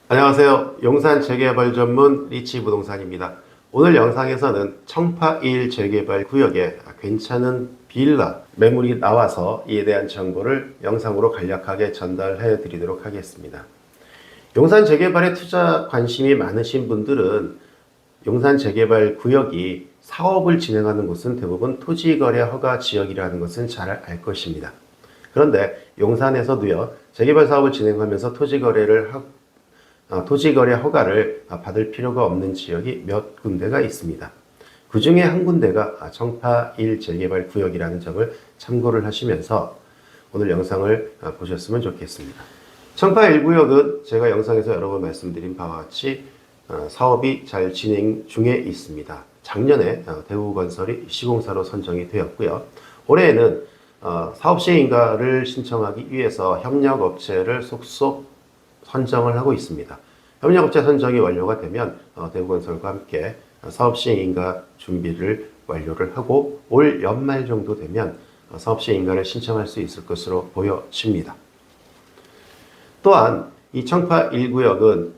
안녕하세요. 용산 재개발 전문 리치 부동산입니다. 오늘 영상에서는 청파 1 재개발 구역에 괜찮은 빌라 매물이 나와서 이에 대한 정보를 영상으로 간략하게 전달해 드리도록 하겠습니다. 용산 재개발에 투자 관심이 많으신 분들은 용산 재개발 구역이 사업을 진행하는 곳은 대부분 토지거래 허가 지역이라는 것은 잘 알 것입니다. 그런데 용산에서도요, 재개발 사업을 진행하면서 토지거래 허가를 받을 필요가 없는 지역이 몇 군데가 있습니다. 그 중에 한 군데가 청파 1 재개발 구역이라는 점을 참고를 하시면서 오늘 영상을 보셨으면 좋겠습니다. 청파 1구역은 제가 영상에서 여러 번 말씀드린 바와 같이 사업이 잘 진행 중에 있습니다. 작년에 대우건설이 시공사로 선정이 되었고요. 올해에는 사업시행인가를 신청하기 위해서 협력업체를 속속 선정을 하고 있습니다. 협력업체 선정이 완료가 되면 대우건설과 함께 사업시행인가 준비를 완료를 하고 올 연말 정도 되면 사업시행인가를 신청할 수 있을 것으로 보여집니다. 또한 이 청파 1구역은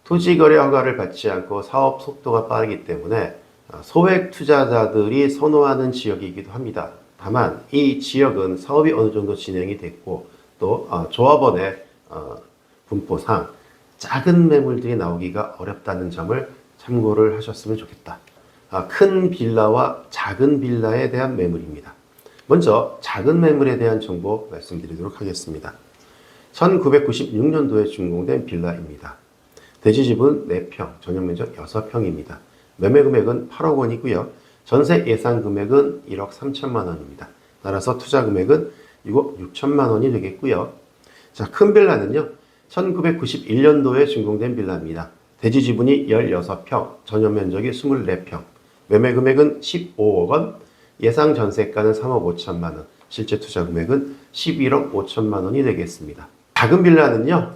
토지거래 허가를 받지 않고 사업 속도가 빠르기 때문에 소액 투자자들이 선호하는 지역이기도 합니다. 다만 이 지역은 사업이 어느 정도 진행이 됐고 또 조합원의 분포상 작은 매물들이 나오기가 어렵다는 점을 참고를 하셨으면 좋겠다. 큰 빌라와 작은 빌라에 대한 매물입니다. 먼저 작은 매물에 대한 정보 말씀드리도록 하겠습니다. 1996년도에 준공된 빌라입니다. 대지집은 4평, 전용면적 6평입니다. 매매 금액은 8억 원이고요. 전세 예상 금액은 1억 3천만 원입니다. 따라서 투자 금액은 6억 6천만 원이 되겠고요. 자, 큰 빌라는요, 1991년도에 준공된 빌라입니다. 대지 지분이 16평, 전용 면적이 24평, 매매 금액은 15억 원, 예상 전세가는 3억 5천만 원, 실제 투자 금액은 11억 5천만 원이 되겠습니다. 작은 빌라는요,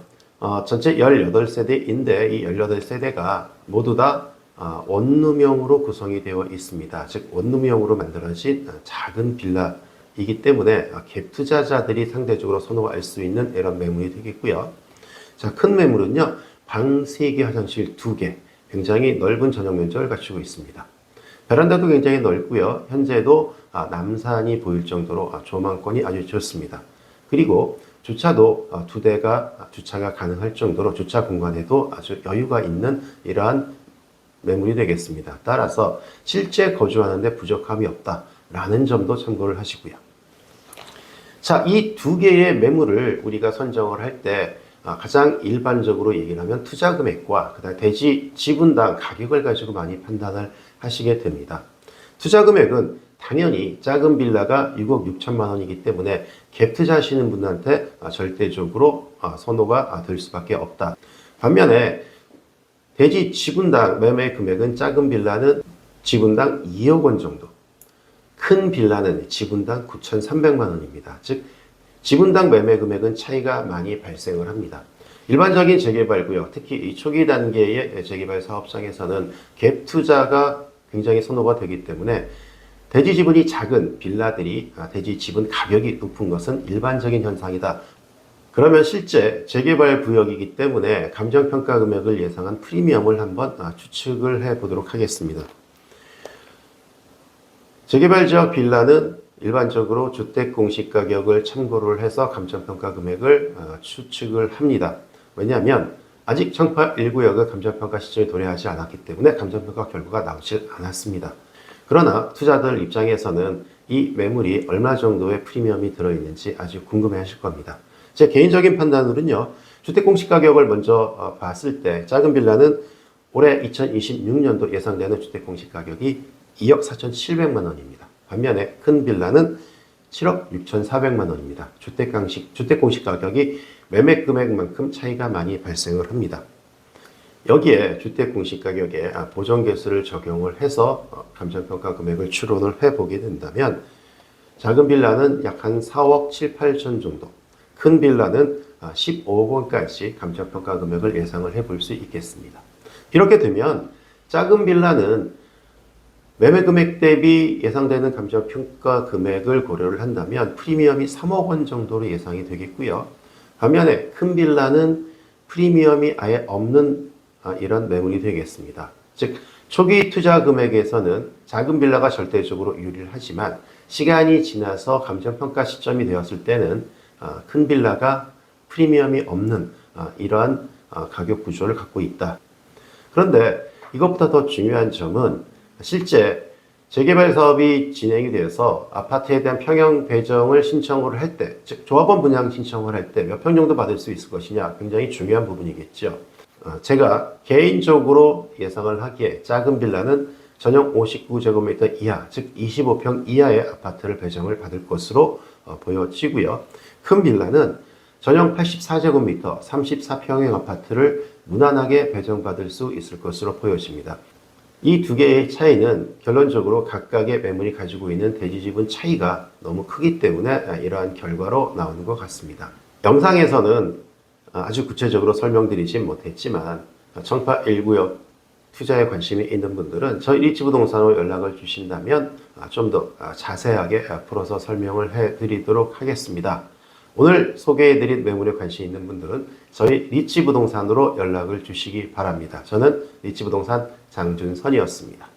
전체 18세대인데 이 18세대가 모두 다 원룸형으로 구성이 되어 있습니다. 즉 원룸형으로 만들어진 작은 빌라이기 때문에 갭 투자자들이 상대적으로 선호할 수 있는 이런 매물이 되겠고요. 자, 큰 매물은요, 방 3개, 화장실 2개, 굉장히 넓은 전용 면적을 갖추고 있습니다. 베란다도 굉장히 넓고요. 현재도 남산이 보일 정도로 조망권이 아주 좋습니다. 그리고 주차도 2대가 주차가 가능할 정도로 주차 공간에도 아주 여유가 있는 이러한 매물이 되겠습니다. 따라서 실제 거주하는데 부족함이 없다라는 점도 참고를 하시고요. 자, 이 2개의 매물을 우리가 선정을 할 때 가장 일반적으로 얘기를 하면 투자 금액과 그다음 대지 지분당 가격을 가지고 많이 판단을 하시게 됩니다. 투자 금액은 당연히 작은 빌라가 6억 6천만 원이기 때문에 갭 투자하시는 분한테 절대적으로 선호가 될 수밖에 없다. 반면에 대지 지분당 매매 금액은 작은 빌라는 지분당 2억 원 정도, 큰 빌라는 지분당 9,300만 원입니다. 즉 지분당 매매 금액은 차이가 많이 발생을 합니다. 일반적인 재개발구역, 특히 이 초기 단계의 재개발 사업장에서는 갭 투자가 굉장히 선호가 되기 때문에 대지 지분이 작은 빌라들이 대지 지분 가격이 높은 것은 일반적인 현상이다. 그러면 실제 재개발 구역이기 때문에 감정평가 금액을 예상한 프리미엄을 한번 추측을 해 보도록 하겠습니다. 재개발 지역 빌라는 일반적으로 주택 공시 가격을 참고를 해서 감정평가 금액을 추측을 합니다. 왜냐하면 아직 청파 1구역은 감정평가 시점에 도래하지 않았기 때문에 감정평가 결과가 나오지 않았습니다. 그러나 투자들 입장에서는 이 매물이 얼마 정도의 프리미엄이 들어있는지 아주 궁금해 하실 겁니다. 제 개인적인 판단으로는요, 주택 공시 가격을 먼저 봤을 때 작은 빌라는 올해 2026년도 예상되는 주택 공시 가격이 2억 4,700만 원입니다. 반면에 큰 빌라는 7억 6,400만 원입니다. 주택 공시 가격이 매매 금액만큼 차이가 많이 발생을 합니다. 여기에 주택 공시 가격에 보정계수를 적용을 해서 감정평가 금액을 추론을 해보게 된다면 작은 빌라는 약 한 4억 7, 8천 정도, 큰 빌라는 15억 원까지 감정평가 금액을 예상을 해볼 수 있겠습니다. 이렇게 되면 작은 빌라는 매매 금액 대비 예상되는 감정평가 금액을 고려를 한다면 프리미엄이 3억 원 정도로 예상이 되겠고요. 반면에 큰 빌라는 프리미엄이 아예 없는 이런 매물이 되겠습니다. 즉 초기 투자 금액에서는 작은 빌라가 절대적으로 유리하지만 시간이 지나서 감정평가 시점이 되었을 때는 큰 빌라가 프리미엄이 없는 이러한 가격 구조를 갖고 있다. 그런데 이것보다 더 중요한 점은 실제 재개발 사업이 진행이 되어서 아파트에 대한 평형 배정을 신청을 할 때, 즉 조합원 분양 신청을 할 때 몇 평 정도 받을 수 있을 것이냐 굉장히 중요한 부분이겠죠. 제가 개인적으로 예상을 하기에 작은 빌라는 전용 59제곱미터 이하, 즉 25평 이하의 아파트를 배정을 받을 것으로 보여지고요. 큰 빌라는 전용 84제곱미터 34평형 아파트를 무난하게 배정받을 수 있을 것으로 보여집니다. 이 두 개의 차이는 결론적으로 각각의 매물이 가지고 있는 대지지분 차이가 너무 크기 때문에 이러한 결과로 나오는 것 같습니다. 영상에서는 아주 구체적으로 설명드리진 못했지만 청파 1구역 투자에 관심이 있는 분들은 저희 리치부동산으로 연락을 주신다면 좀 더 자세하게 풀어서 설명을 해드리도록 하겠습니다. 오늘 소개해드린 매물에 관심 있는 분들은 저희 리치부동산으로 연락을 주시기 바랍니다. 저는 리치부동산 장준선이었습니다.